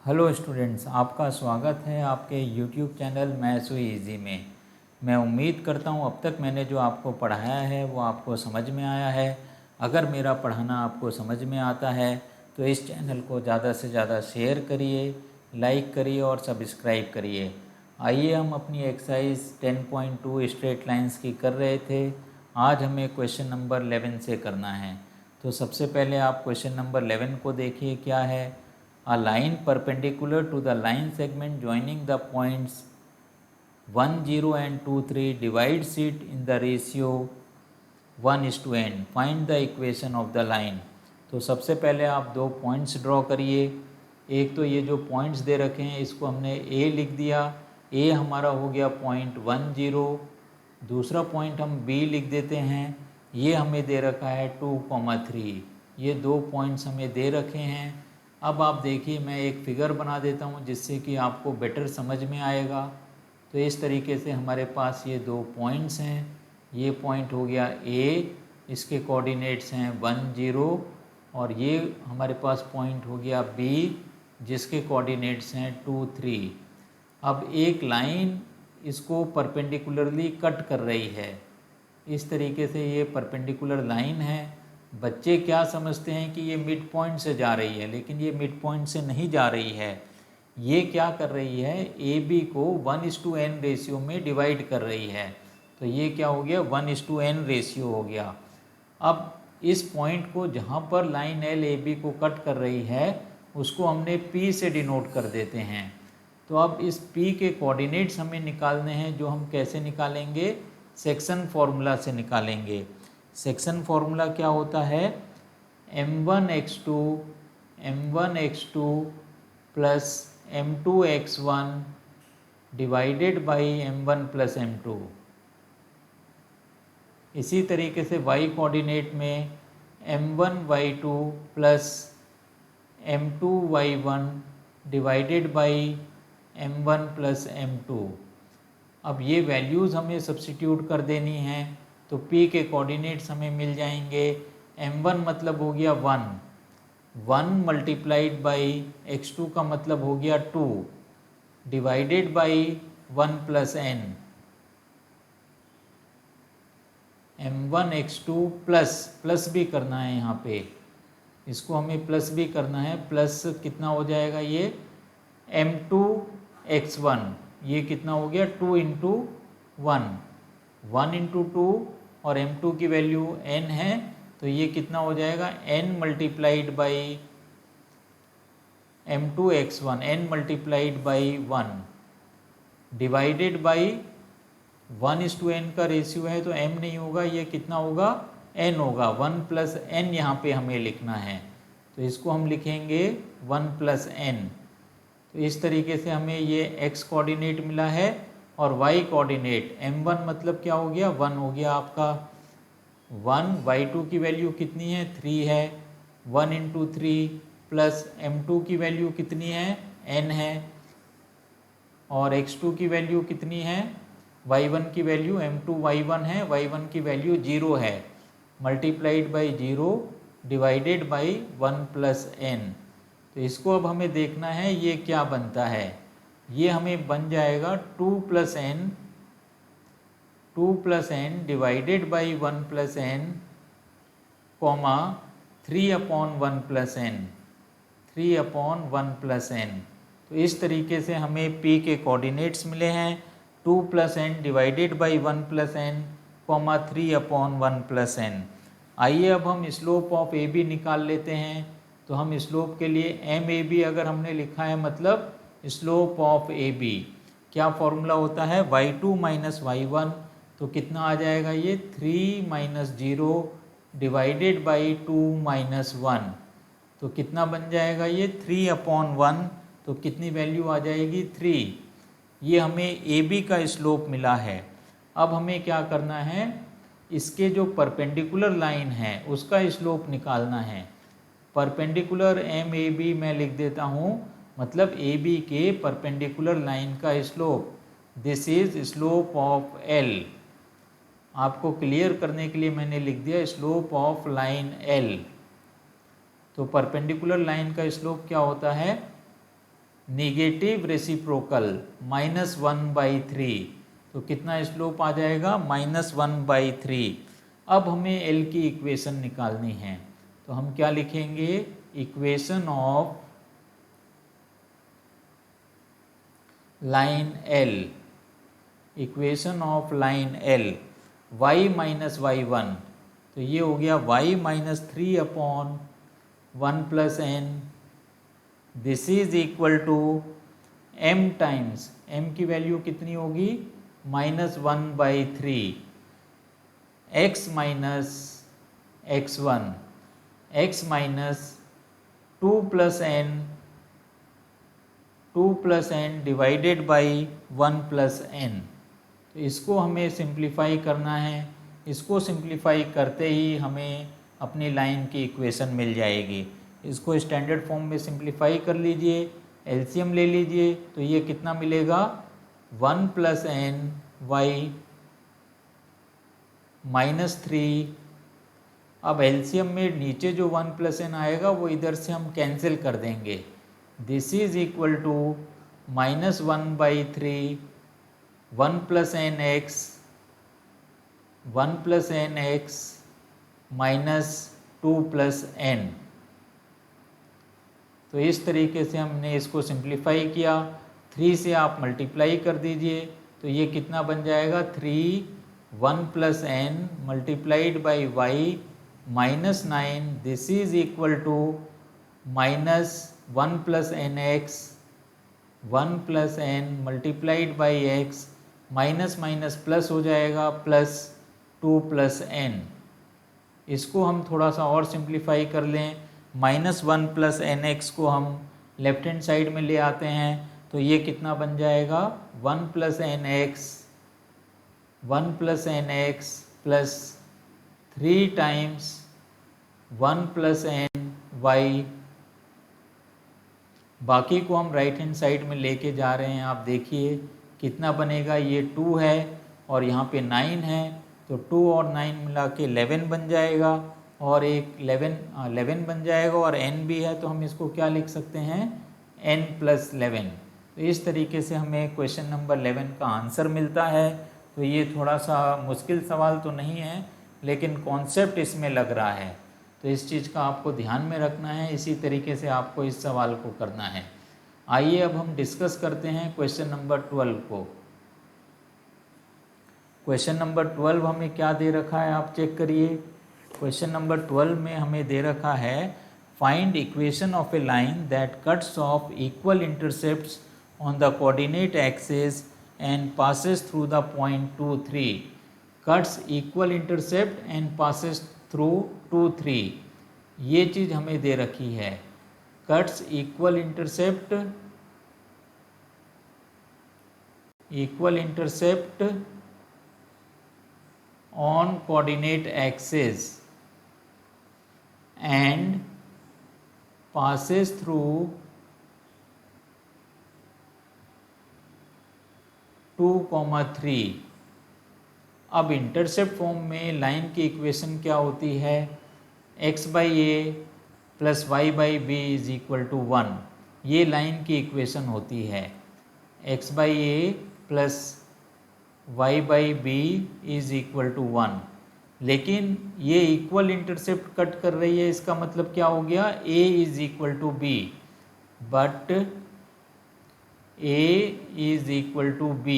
Hello students, आपका स्वागत है आपके यूट्यूब चैनल मैथ्स इजी में। मैं उम्मीद करता हूँ अब तक मैंने जो आपको पढ़ाया है वो आपको समझ में आया है। अगर मेरा पढ़ाना आपको समझ में आता है तो इस चैनल को ज़्यादा से ज़्यादा शेयर करिए, लाइक करिए और सब्सक्राइब करिए। आइए हम अपनी एक्सरसाइज 10.2 स्ट्रेट लाइंस की कर रहे थे। आज हमें क्वेश्चन नंबर 11 से करना है। तो सबसे पहले आप क्वेश्चन नंबर 11 को देखिए क्या है। A line perpendicular to the line segment joining the points 1, 0 and 2, 3 divides it in the ratio 1:n. Find the equation of the line. तो सबसे पहले आप दो पॉइंट्स ड्रॉ करिए। एक तो ये जो पॉइंट्स दे रखे हैं इसको हमने A लिख दिया। A हमारा हो गया पॉइंट 1, 0। दूसरा पॉइंट हम B लिख देते हैं। ये हमें दे रखा है 2, 3। ये दो पॉइंट्स हमें दे रखे हैं। अब आप देखिए, मैं एक फिगर बना देता हूँ जिससे कि आपको बेटर समझ में आएगा। तो इस तरीके से हमारे पास ये दो पॉइंट्स हैं। ये पॉइंट हो गया A, इसके कोऑर्डिनेट्स हैं 1, 0 और ये हमारे पास पॉइंट हो गया B जिसके कोऑर्डिनेट्स हैं 2, 3। अब एक लाइन इसको परपेंडिकुलरली कट कर रही है। इस तरीके से ये परपेंडिकुलर लाइन है। बच्चे क्या समझते हैं कि ये मिड पॉइंट से जा रही है, लेकिन ये मिड पॉइंट से नहीं जा रही है। ये क्या कर रही है, ए बी को 1:n रेशियो में डिवाइड कर रही है। तो ये क्या हो गया, 1:n रेशियो हो गया। अब इस पॉइंट को जहाँ पर लाइन एल ए बी को कट कर रही है उसको हमने पी से डिनोट कर देते हैं। तो अब इस पी के कोऑर्डिनेट्स हमें निकालने हैं, जो हम कैसे निकालेंगे, सेक्शन फार्मूला से निकालेंगे। सेक्शन फार्मूला क्या होता है, m1x2 plus m2x1 divided by m1 plus m2। इसी तरीके से y कोऑर्डिनेट में m1y2 plus m2y1 divided by m1 plus m2। अब ये वैल्यूज़ हमें सब्स्टिट्यूट कर देनी हैं। तो p के कोऑर्डिनेट्स हमें मिल जाएंगे। m1 मतलब हो गया 1 मल्टीप्लाइड बाई x2 का मतलब हो गया 2 divided by 1 plus n। m1 x2 plus भी करना है यहाँ पे, इसको हमें प्लस भी करना है। प्लस कितना हो जाएगा, ये m2 x1, ये कितना हो गया 2 इंटू 1 इंटू 2 और m2 की वैल्यू n है। तो ये कितना हो जाएगा, n multiplied by m2 x1, n multiplied by 1 divided by 1:n का रेशियो है तो m नहीं होगा, ये कितना होगा, n होगा। 1 प्लस n यहाँ पे हमें लिखना है, तो इसको हम लिखेंगे 1 प्लस n। तो इस तरीके से हमें ये x कोऑर्डिनेट मिला है और y कोऑर्डिनेट m1 मतलब क्या हो गया, 1 हो गया आपका। 1 y2 की वैल्यू कितनी है, 3 है। 1 इंटू 3 प्लस m2 की वैल्यू कितनी है, n है। और x2 की वैल्यू कितनी है, y1 की वैल्यू m2 y1 है, y1 की वैल्यू 0 है। Multiplied by 0 divided by 1 plus n। तो इसको अब हमें देखना है ये क्या बनता है। ये हमें बन जाएगा 2 plus n divided by 1 plus n comma 3/1 plus n, 3/1 plus n। तो इस तरीके से हमें p के कोऑर्डिनेट्स मिले हैं 2 plus n divided by 1 plus n comma 3/1 plus n। आइए अब हम स्लोप ऑफ ए बी निकाल लेते हैं। तो हम स्लोप के लिए एम ए बी अगर हमने लिखा है मतलब स्लोप ऑफ ए बी, क्या फॉर्मूला होता है, y2 माइनस y1। तो कितना आ जाएगा ये 3 माइनस 0 डिवाइडेड बाई 2 माइनस 1। तो कितना बन जाएगा ये 3/1। तो कितनी वैल्यू आ जाएगी 3। ये हमें ए बी का स्लोप मिला है। अब हमें क्या करना है, इसके जो परपेंडिकुलर लाइन है उसका स्लोप निकालना है। परपेंडिकुलर एम ए बी मैं लिख देता हूँ, मतलब ए बी के परपेंडिकुलर लाइन का slope. This is slope of L. आपको क्लियर करने के लिए मैंने लिख दिया स्लोप ऑफ लाइन एल। तो परपेंडिकुलर लाइन का स्लोप क्या होता है, निगेटिव रेसिप्रोकल -1/3, तो कितना स्लोप आ जाएगा -1/3। अब हमें एल की इक्वेशन निकालनी है, तो हम क्या लिखेंगे, equation of line L, equation of line L y minus y1, तो ये हो गया y-3/1 + this is equal to m times, m की वैल्यू कितनी होगी -1/3, x minus x1, x minus 2 + n divided by 1 + n। तो इसको हमें सिंप्लीफाई करना है, इसको सिंप्लीफाई करते ही हमें अपनी लाइन की इक्वेशन मिल जाएगी। इसको स्टैंडर्ड फॉर्म में सिंप्लीफाई कर लीजिए, एलसीएम ले लीजिए, तो ये कितना मिलेगा 1 + n y -3। अब एलसीएम में नीचे जो 1 + n आएगा वो इधर से हम कैंसिल कर देंगे। This is equal to -1/3 1 + nx 1 + nx -2 + n। तो इस तरीके से हमने इसको सिंप्लीफाई किया। 3 से आप मल्टीप्लाई कर दीजिए, तो ये कितना बन जाएगा 3 1 + n multiplied by y -9, this is equal to -1 + nx 1 + n multiplied by x minus minus plus हो जाएगा +2 + n। इसको हम थोड़ा सा और सिंप्लीफाई कर लें, -1 + nx को हम लेफ्ट हैंड साइड में ले आते हैं, तो ये कितना बन जाएगा 1 + nx 1 + nx plus 3 times 1 + n y। बाकी को हम राइट हैंड साइड में लेके जा रहे हैं। आप देखिए कितना बनेगा, ये 2 है और यहाँ पे 9 है, तो 2 और 9 मिला के 11 बन जाएगा, और एक 11 बन जाएगा, और n भी है, तो हम इसको क्या लिख सकते हैं n + 11। तो इस तरीके से हमें क्वेश्चन नंबर 11 का आंसर मिलता है। तो ये थोड़ा सा मुश्किल सवाल तो नहीं है, लेकिन कॉन्सेप्ट इसमें लग रहा है, तो इस चीज़ का आपको ध्यान में रखना है। इसी तरीके से आपको इस सवाल को करना है। आइए अब हम डिस्कस करते हैं क्वेश्चन नंबर 12 को। क्वेश्चन नंबर 12 हमें क्या दे रखा है, आप चेक करिए। क्वेश्चन नंबर 12 में हमें दे रखा है find equation of A line that cuts of equal intercepts on the coordinate axis and passes through the point 2 3। Cuts equal intercept and passes through 2 3, ये चीज़ हमें दे रखी है। Cuts equal intercept on coordinate axis and passes through 2, 3। अब intercept form में line की equation क्या होती है, x/a + y/b = 1। ये लाइन की इक्वेशन होती है, x/a + y/b = 1। लेकिन ये इक्वल इंटरसेप्ट कट कर रही है, इसका मतलब क्या हो गया a = b, but a = b।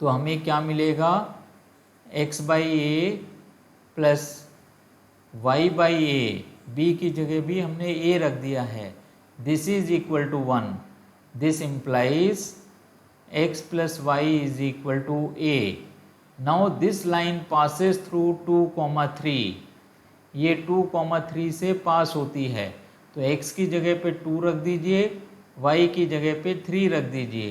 तो हमें क्या मिलेगा x/a + y/a, b की जगह भी हमने a रख दिया है, this is equal to 1। This implies x + y = a। Now this line passes through 2, 3। ये 2, 3 से पास होती है, तो x की जगह पे 2 रख दीजिए, y की जगह पे 3 रख दीजिए।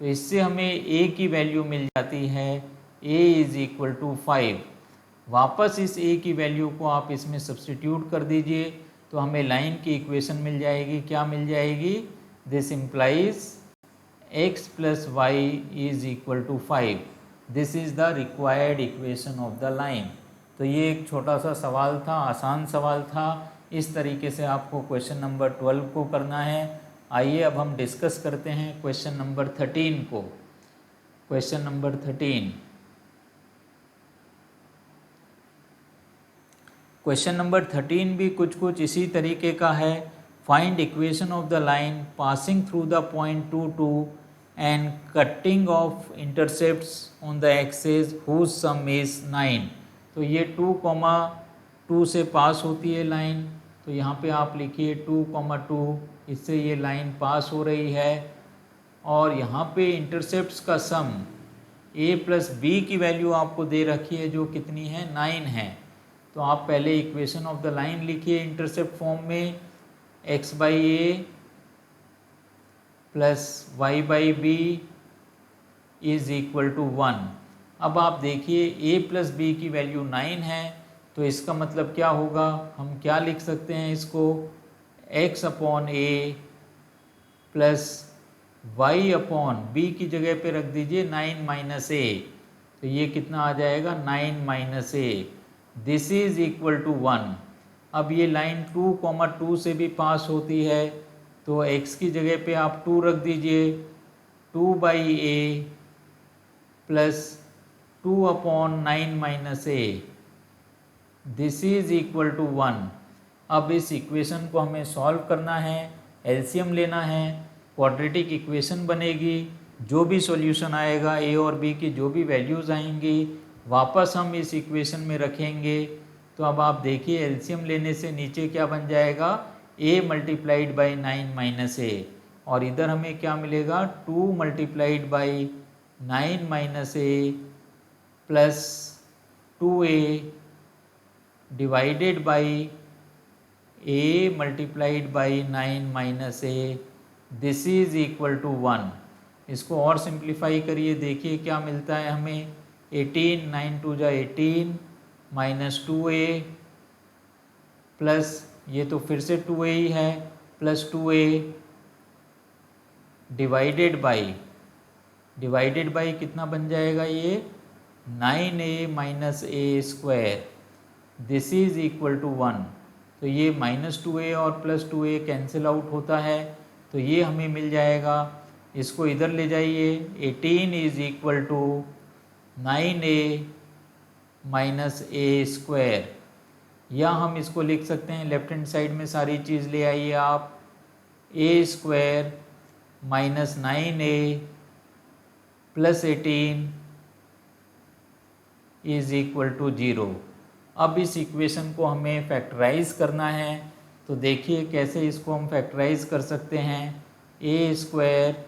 तो इससे हमें a की वैल्यू मिल जाती है, a = 5। वापस इस a की वैल्यू को आप इसमें सब्स्टिट्यूट कर दीजिए, तो हमें लाइन की इक्वेशन मिल जाएगी। क्या मिल जाएगी, this implies x + y = 5। This is the required equation of the line. तो ये एक छोटा सा सवाल था, आसान सवाल था। इस तरीके से आपको क्वेश्चन नंबर 12 को करना है। आइए अब हम डिस्कस करते हैं क्वेश्चन नंबर 13 को। क्वेश्चन नंबर 13, क्वेश्चन नंबर 13 भी कुछ इसी तरीके का है। Find equation of the line passing through the point 2 2 and cutting off intercepts on the axes whose sum is 9। तो ये 2, से पास होती है लाइन, तो यहाँ पे आप लिखिए 2, 2, इससे ये लाइन पास हो रही है और यहाँ पे इंटरसेप्ट्स का सम a प्लस बी की वैल्यू आपको दे रखी है जो कितनी है, 9 है। तो आप पहले इक्वेशन ऑफ द लाइन लिखिए इंटरसेप्ट फॉर्म में, x by a plus y by b is equal to 1। अब आप देखिए a प्लस बी की वैल्यू 9 है, तो इसका मतलब क्या होगा, हम क्या लिख सकते हैं इसको, x अपॉन ए प्लस y अपॉन बी की जगह पे रख दीजिए 9 माइनस ए, तो ये कितना आ जाएगा 9 minus a, this is equal to 1। अब ये लाइन 2, 2 से भी पास होती है, तो x की जगह पे आप 2 रख दीजिए, 2 by a plus 2 upon 9 minus a, this is equal to 1। अब इस इक्वेशन को हमें सॉल्व करना है, एलसीएम लेना है, क्वाड्रेटिक इक्वेशन बनेगी। जो भी सॉल्यूशन आएगा, ए और बी की जो भी वैल्यूज़ आएंगी वापस हम इस इक्वेशन में रखेंगे। तो अब आप देखिए एलसीएम लेने से नीचे क्या बन जाएगा, a multiplied by 9 minus a, और इधर हमें क्या मिलेगा 2 multiplied by 9 minus a plus 2a divided by a multiplied by 9 minus a, this is equal to 1। इसको और सिंप्लीफाई करिए, देखिए क्या मिलता है हमें, 18, 9 2 जा 18 माइनस 2a प्लस ये तो फिर से 2a ही है, प्लस 2a डिवाइडेड बाई कितना बन जाएगा ये 9a minus a square, this is equal to 1। तो ये माइनस 2a और प्लस 2a कैंसिल आउट होता है, तो ये हमें मिल जाएगा। इसको इधर ले जाइए, 18 is equal to 9a minus a square, या हम इसको लिख सकते हैं लेफ्ट हैंड साइड में सारी चीज़ ले आइए आप, a square minus 9a plus 18 is equal to 0। अब इस इक्वेशन को हमें फैक्टराइज करना है, तो देखिए कैसे इसको हम फैक्टराइज कर सकते हैं। ए स्क्वायर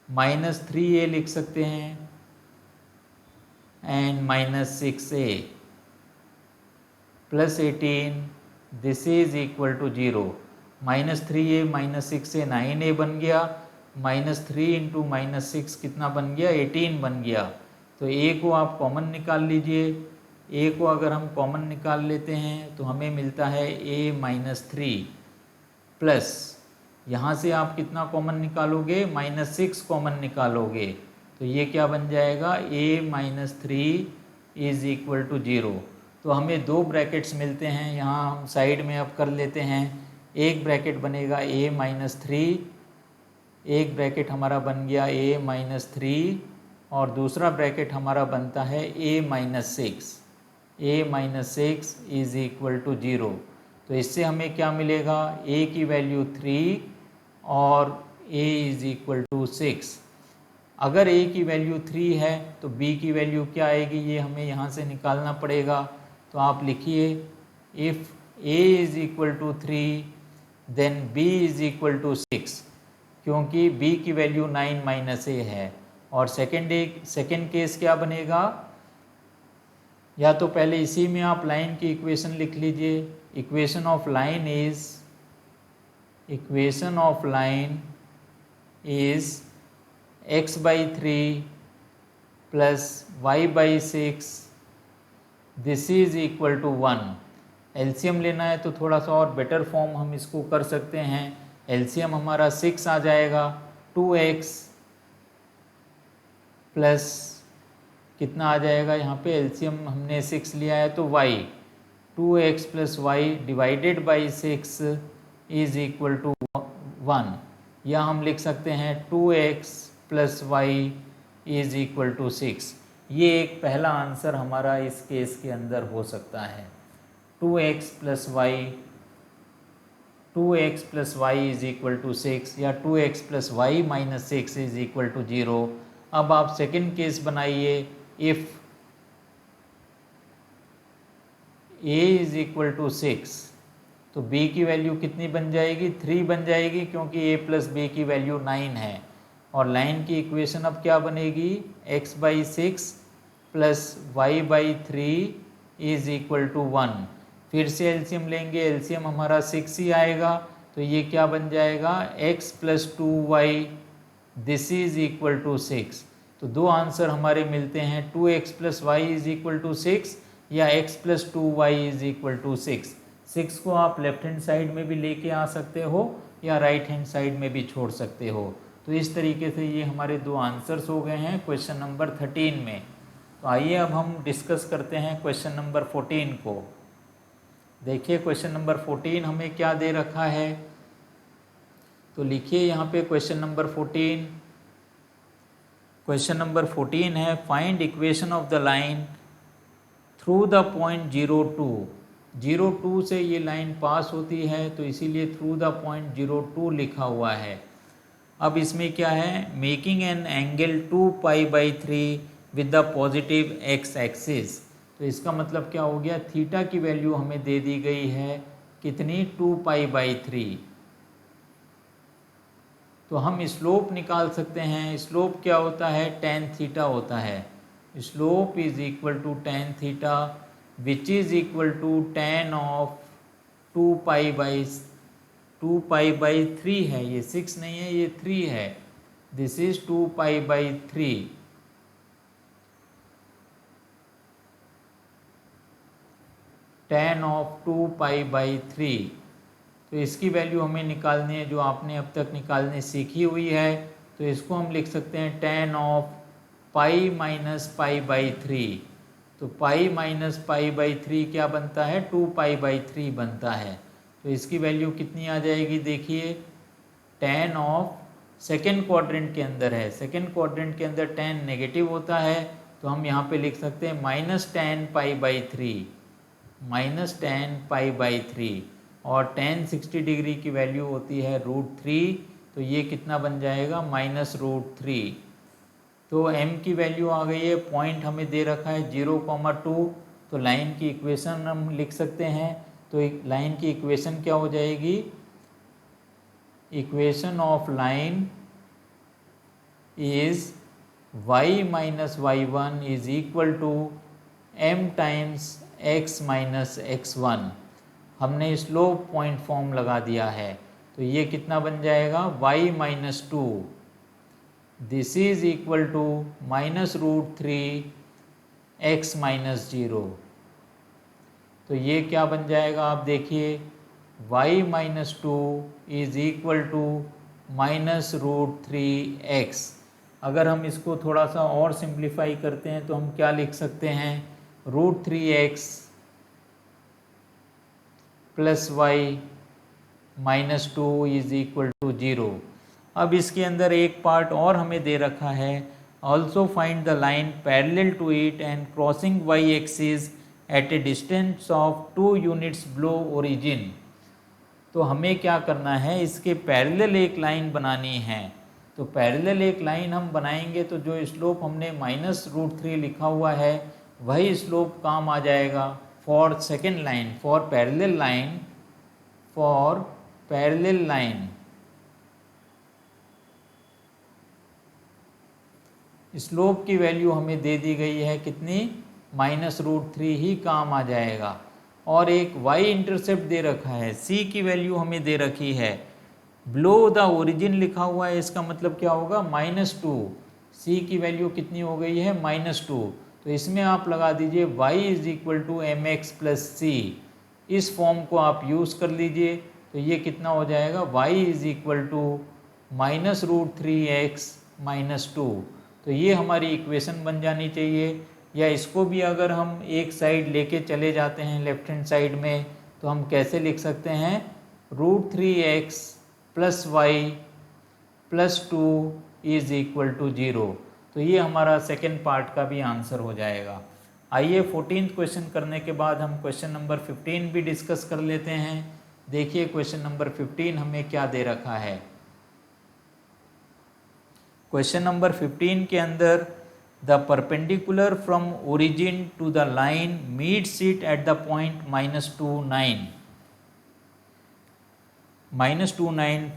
माइनस 3a लिख सकते हैं and minus 6a plus 18, this is equal to 0। Minus 3a minus 6a 9a बन गया, माइनस 3 इंटू माइनस 6 कितना बन गया, 18 बन गया। तो a को आप कॉमन निकाल लीजिए, a को अगर हम कॉमन निकाल लेते हैं तो हमें मिलता है a माइनस 3 प्लस यहाँ से आप कितना कॉमन निकालोगे, माइनस 6 कॉमन निकालोगे, तो ये क्या बन जाएगा, a minus 3 is equal to 0। तो हमें दो ब्रैकेट्स मिलते हैं, यहाँ हम साइड में अब कर लेते हैं। एक ब्रैकेट बनेगा a माइनस 3, एक ब्रैकेट हमारा बन गया a माइनस 3, और दूसरा ब्रैकेट हमारा बनता है a minus 6, a minus 6 is equal to 0। तो इससे हमें क्या मिलेगा, a की वैल्यू 3 और a इज इक्वल टू 6। अगर a की वैल्यू 3 है तो b की वैल्यू क्या आएगी, ये हमें यहाँ से निकालना पड़ेगा। तो आप लिखिए if a is equal to 3 then b is equal to 6, क्योंकि b की वैल्यू 9 माइनस a है। और सेकेंड केस क्या बनेगा, या तो पहले इसी में आप लाइन की इक्वेशन लिख लीजिए। Equation of line is x by 3 plus y by 6, this is equal to 1। LCM लेना है तो थोड़ा सा और बेटर फॉर्म हम इसको कर सकते हैं। एलसीएम हमारा 6 आ जाएगा, 2x प्लस कितना आ जाएगा, यहाँ पे एलसीएम हमने 6 लिया है तो y, 2x plus y divided by 6 is equal to 1, या हम लिख सकते हैं 2x + y = 6। ये एक पहला आंसर हमारा इस केस के अंदर हो सकता है। 2x + y = 6 या 2x + y - 6 = 0। अब आप सेकंड केस बनाइए, इफ़ a = 6 तो b की वैल्यू कितनी बन जाएगी? 3 बन जाएगी, क्योंकि a + b की वैल्यू 9 है। और लाइन की इक्वेशन अब क्या बनेगी? x/6 + y/3 = 1। फिर से एलसीएम लेंगे, एलसीएम हमारा 6 ही आएगा, तो ये क्या बन जाएगा? x + 2y = 6। तो दो आंसर हमारे मिलते हैं, 2x + y = 6 या x + 2y = 6। 6 को आप लेफ्ट हैंड साइड में भी लेके आ सकते हो या राइट हैंड साइड में भी छोड़ सकते हो। तो इस तरीके से ये हमारे दो आंसर्स हो गए हैं क्वेश्चन नंबर 13 में। तो आइए अब हम डिस्कस करते हैं क्वेश्चन नंबर 14 को। देखिए क्वेश्चन नंबर 14 हमें क्या दे रखा है, तो लिखिए यहाँ पे क्वेश्चन नंबर 14। क्वेश्चन नंबर 14 है, find equation of the line through the point 02। 02 से ये लाइन पास होती है, तो इसीलिए थ्रू द पॉइंट 02 लिखा हुआ है। अब इसमें क्या है? Making an angle 2π/3 with the positive x axis. तो इसका मतलब क्या हो गया? थीटा की वैल्यू हमें दे दी गई है कितनी? 2π/3। तो हम स्लोप निकाल सकते हैं। स्लोप क्या होता है? tan थीटा होता है। Slope = tan theta which = tan of 2π/3 है। ये 6 नहीं है, ये 3 है। This is 2π/3। tan of 2π/3। तो इसकी वैल्यू हमें निकालनी है, जो आपने अब तक निकालनी सीखी हुई है। तो इसको हम लिख सकते हैं tan ऑफ पाई - π/3। तो पाई - π/3 क्या बनता है? 2π/3 बनता है। तो इसकी वैल्यू कितनी आ जाएगी? देखिए, tan ऑफ सेकेंड क्वाड्रेंट के अंदर है, सेकेंड क्वाड्रेंट के अंदर tan नेगेटिव होता है, तो हम यहाँ पे लिख सकते हैं -tan π/3, -tan π/3। और tan 60 डिग्री की वैल्यू होती है √3, तो ये कितना बन जाएगा? -√3। तो m की वैल्यू आ गई है, पॉइंट हमें दे रखा है 0,2। तो लाइन की इक्वेशन हम लिख सकते हैं। तो लाइन की इक्वेशन क्या हो जाएगी? Equation of line is y - y1 = m × x - x1। हमने स्लोप पॉइंट फॉर्म लगा दिया है, तो ये कितना बन जाएगा? y - 2 this is equal to -√3 x - 0। तो ये क्या बन जाएगा? आप देखिए, y - 2 = -√3 x। अगर हम इसको थोड़ा सा और सिंप्लीफाई करते हैं तो हम क्या लिख सकते हैं? √3x + y - 2 = 0। अब इसके अंदर एक पार्ट और हमें दे रखा है, also find the line parallel to it and crossing y axis at a distance of 2 units below origin. तो हमें क्या करना है? इसके पैरेलल एक लाइन बनानी है। तो पैरेलल एक लाइन हम बनाएंगे तो जो स्लोप हमने -√3 लिखा हुआ है वही स्लोप काम आ जाएगा for second line, for parallel line. Slope की वैल्यू हमें दे दी गई है कितनी? -√3 ही काम आ जाएगा। और एक y इंटरसेप्ट दे रखा है, c की वैल्यू हमें दे रखी है, बिलो द ओरिजिन लिखा हुआ है, इसका मतलब क्या होगा? -2। c की वैल्यू कितनी हो गई है? -2। तो इसमें आप लगा दीजिए y = mx + c। इस फॉर्म को आप यूज़ कर लीजिए, तो ये कितना हो जाएगा? y = -√3x - 2। तो ये हमारी इक्वेशन बन जानी चाहिए। या इसको भी अगर हम एक साइड लेके चले जाते हैं लेफ्ट हैंड साइड में, तो हम कैसे लिख सकते हैं? √3x plus y plus 2 is equal to 0। तो ये हमारा सेकेंड पार्ट का भी आंसर हो जाएगा। आइए 14th क्वेश्चन करने के बाद हम क्वेश्चन नंबर 15 भी डिस्कस कर लेते हैं। देखिए क्वेश्चन नंबर 15 हमें क्या दे रखा है। क्वेश्चन नंबर 15 के अंदर the perpendicular from origin to the line meets it at the point -29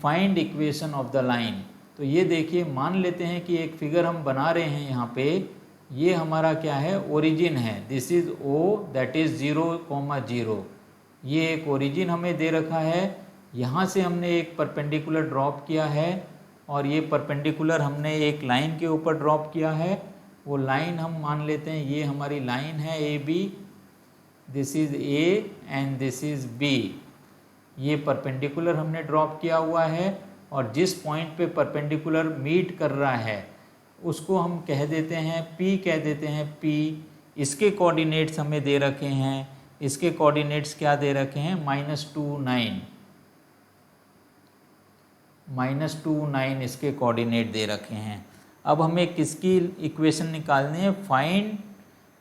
find equation of the line. तो ये देखिए, मान लेते हैं कि एक फिगर हम बना रहे हैं यहाँ पे, ये हमारा क्या है, ओरिजिन है। This is O, that is 0,0। ये एक ओरिजिन हमें दे रखा है। यहाँ से हमने एक परपेंडिकुलर ड्रॉप किया है और ये परपेंडिकुलर हमने एक लाइन के ऊपर ड्रॉप किया है। वो लाइन हम मान लेते हैं ये हमारी लाइन है AB। This is A and this is B। ये परपेंडिकुलर हमने ड्रॉप किया हुआ है और जिस पॉइंट पे परपेंडिकुलर मीट कर रहा है उसको हम कह देते हैं P, कह देते हैं P। इसके कोऑर्डिनेट्स हमें दे रखे हैं। इसके कोऑर्डिनेट्स क्या दे रखे हैं, -29 इसके कोऑर्डिनेट दे रखे हैं। अब हमें किसकी इक्वेशन निकालनी है, find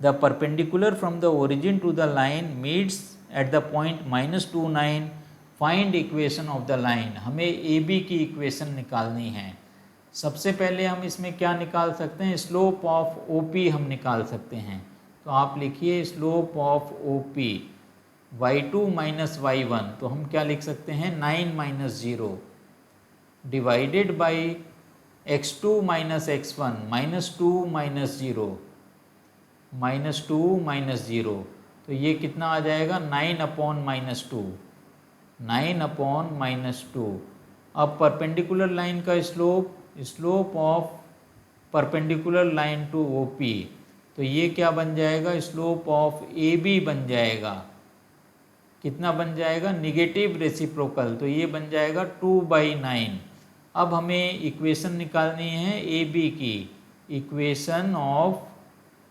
the perpendicular from the origin to the line meets at the point -29 find equation of the line. हमें AB की इक्वेशन निकालनी है। सबसे पहले हम इसमें क्या निकाल सकते हैं, स्लोप ऑफ OP हम निकाल सकते हैं। तो आप लिखिए slope of OP y2 minus y1। तो हम क्या लिख सकते हैं, 9 - 0 divided by x2 minus x1 -2 - 0 -2 - 0। तो ये कितना आ जाएगा, 9/-2 9/-2। अब परपेंडिकुलर लाइन का slope of perpendicular line to OP, तो ये क्या बन जाएगा, स्लोप ऑफ AB बन जाएगा। कितना बन जाएगा, निगेटिव रेसिप्रोकल। तो ये बन जाएगा 2/9। अब हमें इक्वेशन निकालनी है AB की। इक्वेशन ऑफ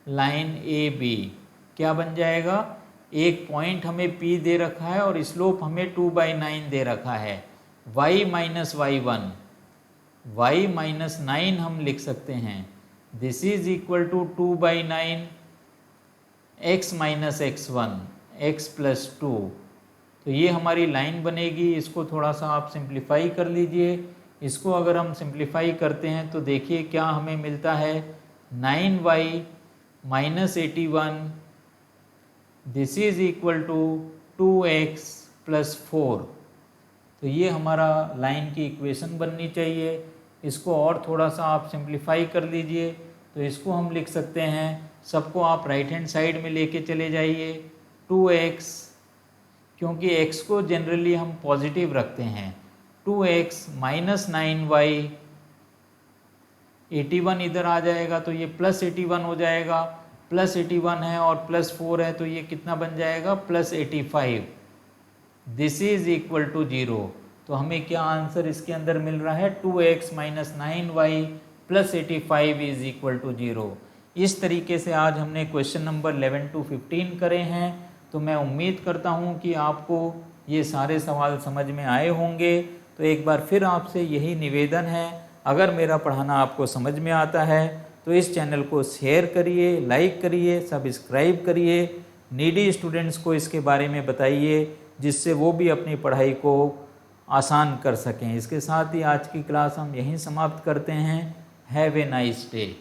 लाइन AB क्या बन जाएगा, एक पॉइंट हमें P दे रखा है और स्लोप हमें 2/9 दे रखा है। y minus y1, y minus 9 हम लिख सकते हैं। This is equal to 2/9 x minus x1 x plus 2। तो ये हमारी लाइन बनेगी। इसको थोड़ा सा आप सिंप्लीफाई कर लीजिए। इसको अगर हम सिंप्लीफाई करते हैं तो देखिए क्या हमें मिलता है, 9y minus 81 this is equal to 2x plus 4। तो ये हमारा लाइन की इक्वेशन बननी चाहिए। इसको और थोड़ा सा आप सिंप्लीफाई कर लीजिए। तो इसको हम लिख सकते हैं, सबको आप राइट हैंड साइड में लेके चले जाइए। 2x, क्योंकि x को जनरली हम पॉजिटिव रखते हैं, 2x माइनस 9y 81 इधर आ जाएगा तो ये प्लस 81 हो जाएगा। प्लस 81 है और प्लस 4 है तो ये कितना बन जाएगा, plus 85। This is equal to 0। तो हमें क्या आंसर इसके अंदर मिल रहा है, 2x minus 9y plus 85 is equal to 0। इस तरीके से आज हमने क्वेश्चन नंबर 11 to 15 करे हैं। तो मैं उम्मीद करता हूँ कि आपको ये सारे सवाल समझ में आए होंगे। तो एक बार फिर आपसे यही निवेदन है, अगर मेरा पढ़ाना आपको समझ में आता है तो इस चैनल को शेयर करिए, लाइक करिए, सब्सक्राइब करिए। नीडी स्टूडेंट्स को इसके बारे में बताइए जिससे वो भी अपनी पढ़ाई को आसान कर सकें। इसके साथ ही आज की क्लास हम यहीं समाप्त करते हैं। Have a nice day.